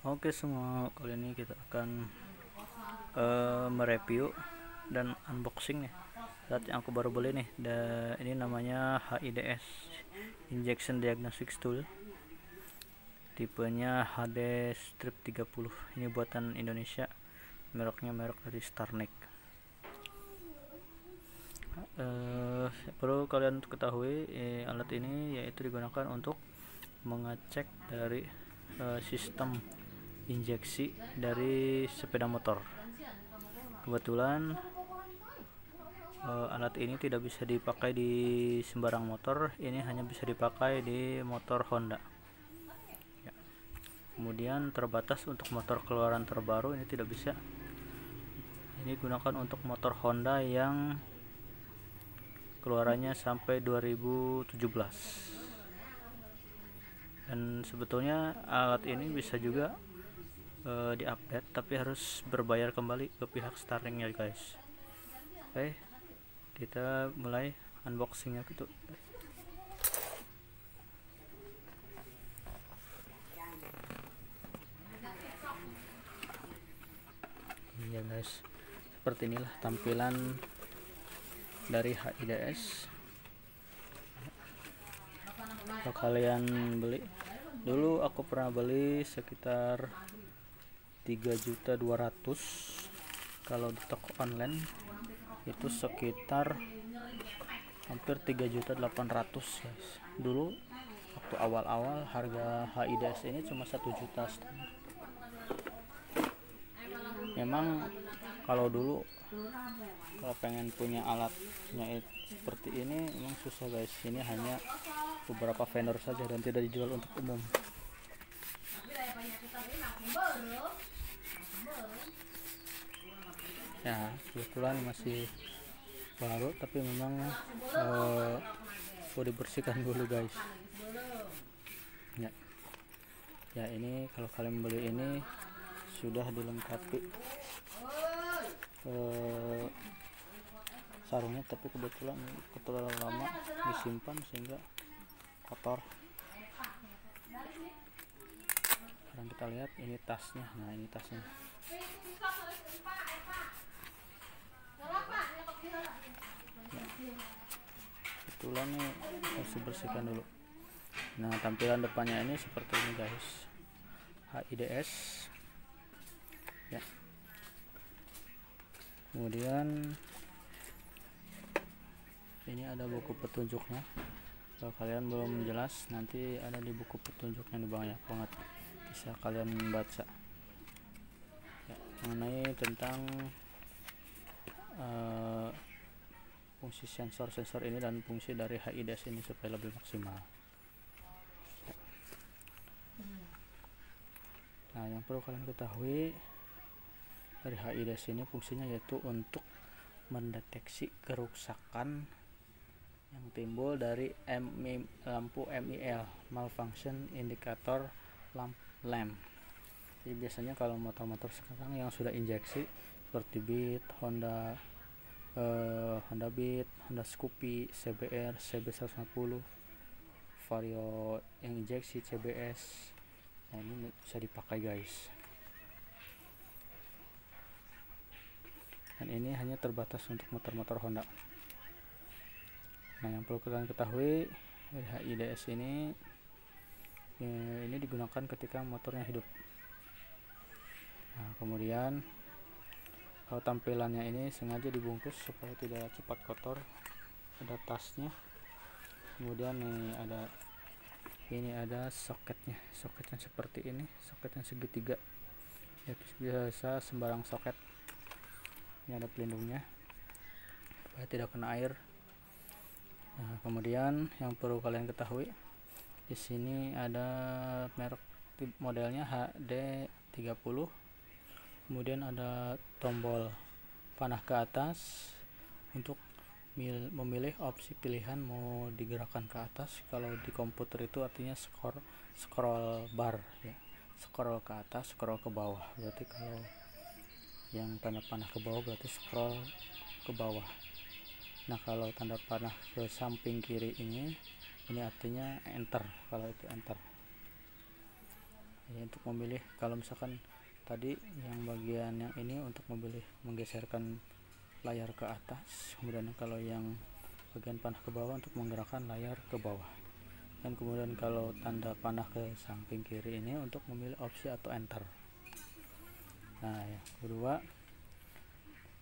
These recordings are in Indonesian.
Oke semua, kali ini kita akan mereview dan unboxing nih saat yang aku baru beli nih. Ini namanya HIDS Injection Diagnostic Tool, tipenya HD Strip 30. Ini buatan Indonesia, mereknya merek dari Starneck. Perlu kalian ketahui, alat ini yaitu digunakan untuk mengecek dari sistem injeksi dari sepeda motor. Kebetulan alat ini tidak bisa dipakai di sembarang motor, ini hanya bisa dipakai di motor Honda ya. Kemudian terbatas untuk motor keluaran terbaru, ini tidak bisa. Ini gunakan untuk motor Honda yang keluarannya sampai 2017. Dan sebetulnya alat ini bisa juga diupdate, tapi harus berbayar kembali ke pihak Starneck ya guys. Oke, kita mulai unboxingnya gitu. Ya guys, seperti inilah tampilan dari HIDS. Kalau kalian beli, dulu aku pernah beli sekitar 3.200.000. kalau di toko online itu sekitar hampir 3.800.000 guys. Dulu waktu awal-awal harga HIDS ini cuma 1 juta. Memang kalau dulu kalau pengen punya alatnya seperti ini memang susah guys. Ini hanya beberapa vendor saja dan tidak dijual untuk umum. Ya, kebetulan masih baru, tapi memang perlu dibersihkan dulu guys. Ya, ini kalau kalian beli ini sudah dilengkapi sarungnya, tapi kebetulan terlalu lama disimpan sehingga kotor. Sekarang kita lihat ini tasnya. Nah, ini tasnya. Kebetulan nih harus dibersihkan dulu. Nah, tampilan depannya ini seperti ini guys, HIDS ya. Kemudian ini ada buku petunjuknya. Kalau kalian belum jelas, nanti ada di buku petunjuknya, di banyak banget bisa kalian baca ya, mengenai tentang fungsi sensor ini dan fungsi dari HIDS ini supaya lebih maksimal. Nah, yang perlu kalian ketahui dari HIDS ini fungsinya yaitu untuk mendeteksi kerusakan yang timbul dari lampu MIL, malfunction indicator lamp. Jadi biasanya kalau motor-motor sekarang yang sudah injeksi seperti Beat, Honda Beat, Honda Scoopy, CBR, CB150, Vario yang injeksi CBS, nah ini bisa dipakai guys. Dan ini hanya terbatas untuk motor-motor Honda. Nah, yang perlu kalian ketahui dari HIDS ini digunakan ketika motornya hidup. Nah, kemudian kalau tampilannya ini sengaja dibungkus supaya tidak cepat kotor. Ada tasnya, kemudian ini ada soketnya seperti ini, soket yang segitiga ya, biasa sembarang soket. Ini ada pelindungnya supaya tidak kena air. Nah, kemudian yang perlu kalian ketahui, di sini ada merek modelnya HD30. Kemudian ada tombol panah ke atas untuk memilih opsi pilihan mau digerakkan ke atas. Kalau di komputer itu artinya scroll bar ya, scroll ke atas, scroll ke bawah. Berarti kalau yang tanda panah ke bawah berarti scroll ke bawah. Nah, kalau tanda panah ke samping kiri ini artinya enter, kalau itu enter. ya, untuk memilih kalau misalkan tadi yang bagian yang ini untuk memilih menggeserkan layar ke atas, kemudian kalau yang bagian panah ke bawah untuk menggerakkan layar ke bawah, dan kemudian kalau tanda panah ke samping kiri ini untuk memilih opsi atau enter. Nah yang kedua,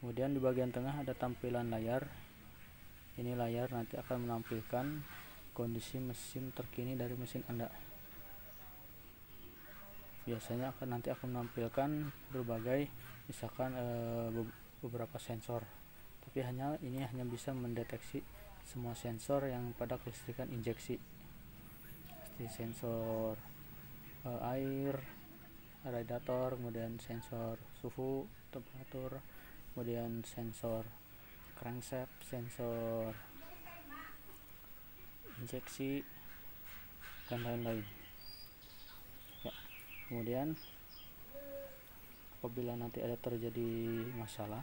kemudian di bagian tengah ada tampilan layar. Ini layar nanti akan menampilkan kondisi mesin terkini dari mesin Anda. Biasanya nanti akan menampilkan berbagai, misalkan beberapa sensor, tapi ini hanya bisa mendeteksi semua sensor yang pada kelistrikan injeksi, seperti sensor air, radiator, kemudian sensor suhu, temperatur, kemudian sensor crankshaft, sensor injeksi, dan lain-lain. Ya, kemudian apabila nanti ada terjadi masalah,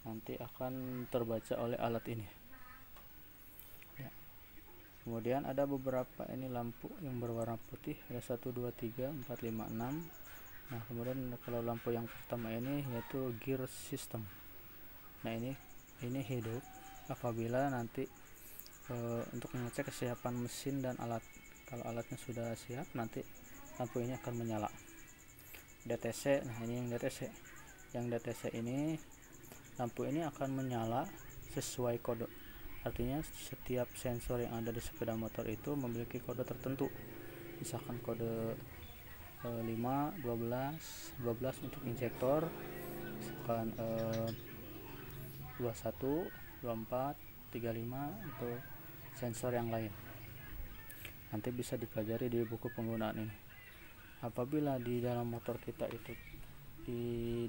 nanti akan terbaca oleh alat ini. Ya. Kemudian ada beberapa ini lampu yang berwarna putih, ada 1 2 3 4 5 6. Nah kemudian kalau lampu yang pertama ini yaitu gear system. Nah ini hidup apabila nanti untuk mengecek kesiapan mesin dan alat. Kalau alatnya sudah siap, nanti lampu ini akan menyala. DTC, nah ini yang DTC. Yang DTC ini, lampu ini akan menyala sesuai kode. Artinya setiap sensor yang ada di sepeda motor itu memiliki kode tertentu. Misalkan kode 5, 12 untuk injektor, misalkan 21, 24, 35 itu sensor yang lain. Nanti bisa dipelajari di buku penggunaan ini. Apabila di dalam motor kita itu, di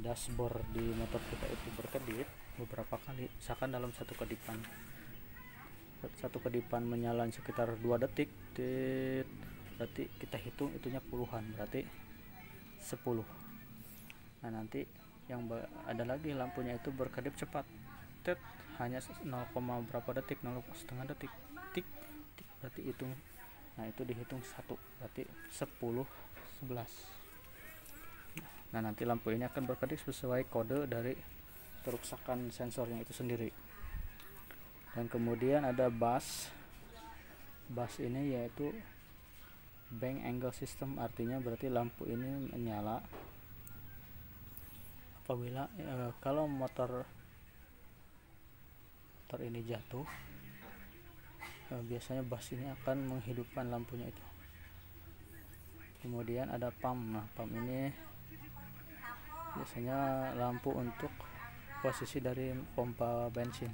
dashboard di motor kita itu berkedip beberapa kali, misalkan dalam satu kedipan menyala sekitar 2 detik, berarti kita hitung itunya puluhan, berarti 10. Nah nanti yang ada lagi lampunya itu berkedip cepat, hanya 0, berapa detik, 0,5 detik, tik, berarti hitung. Nah itu dihitung 1, berarti 10, 11. Nah nanti lampu ini akan berkedip sesuai kode dari kerusakan sensornya itu sendiri. Dan kemudian ada bus ini yaitu bank angle system, artinya berarti lampu ini menyala apabila kalau motor ini jatuh, biasanya bus ini akan menghidupkan lampunya itu. Kemudian ada pump. Nah pump ini biasanya lampu untuk posisi dari pompa bensin.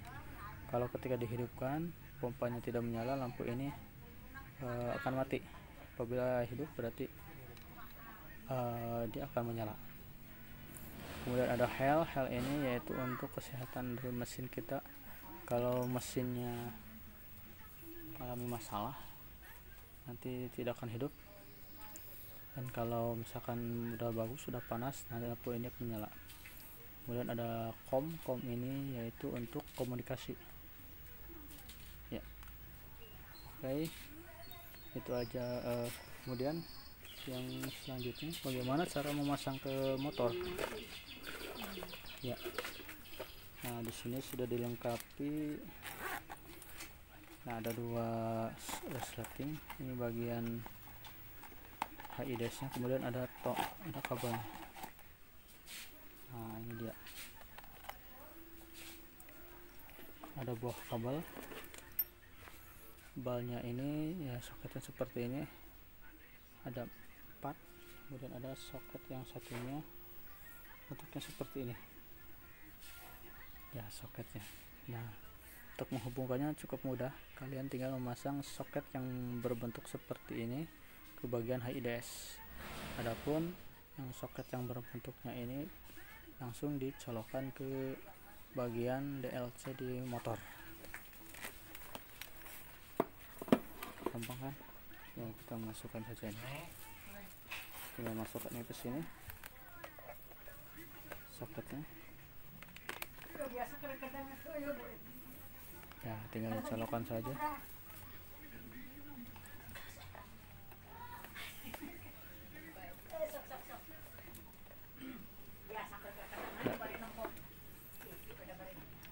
Kalau ketika dihidupkan pompanya tidak menyala, lampu ini akan mati. Apabila hidup berarti dia akan menyala. Kemudian ada hell ini yaitu untuk kesehatan dari mesin kita. Kalau mesinnya mengalami masalah, nanti tidak akan hidup. Dan kalau misalkan udah bagus, sudah panas, nanti lampu ini akan menyala. Kemudian ada com ini yaitu untuk komunikasi. Ya, oke, itu aja. Kemudian yang selanjutnya, bagaimana cara memasang ke motor? Ya, nah di sini sudah dilengkapi. Nah ada 2 resleting, ini bagian HIDS nya, kemudian ada kabelnya. Nah ini dia, ada buah kabel. Balnya ini ya soketnya seperti ini, ada 4, kemudian ada soket yang satunya bentuknya seperti ini ya soketnya. Nah untuk menghubungkannya cukup mudah, kalian tinggal memasang soket yang berbentuk seperti ini ke bagian HIDS. Adapun yang soket yang berbentuknya ini langsung dicolokkan ke bagian DLC di motor. Gampang kan? Ya kita masukkan saja ini. Tinggal masukkannya ke sini soketnya. Ya tinggal dicolokkan saja.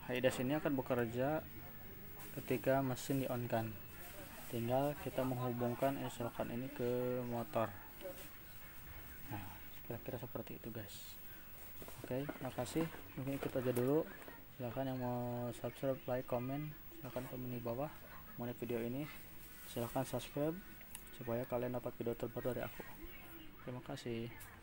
HIDAS ini akan bekerja ketika mesin di on kan, tinggal kita menghubungkan selokan ini ke motor. Nah, kira-kira seperti itu guys. Oke, makasih, mungkin ikut aja dulu. Silahkan yang mau subscribe, like, komen, silahkan komen di bawah mengenai video ini. Silahkan subscribe supaya kalian dapat video terbaru dari aku. Terima kasih.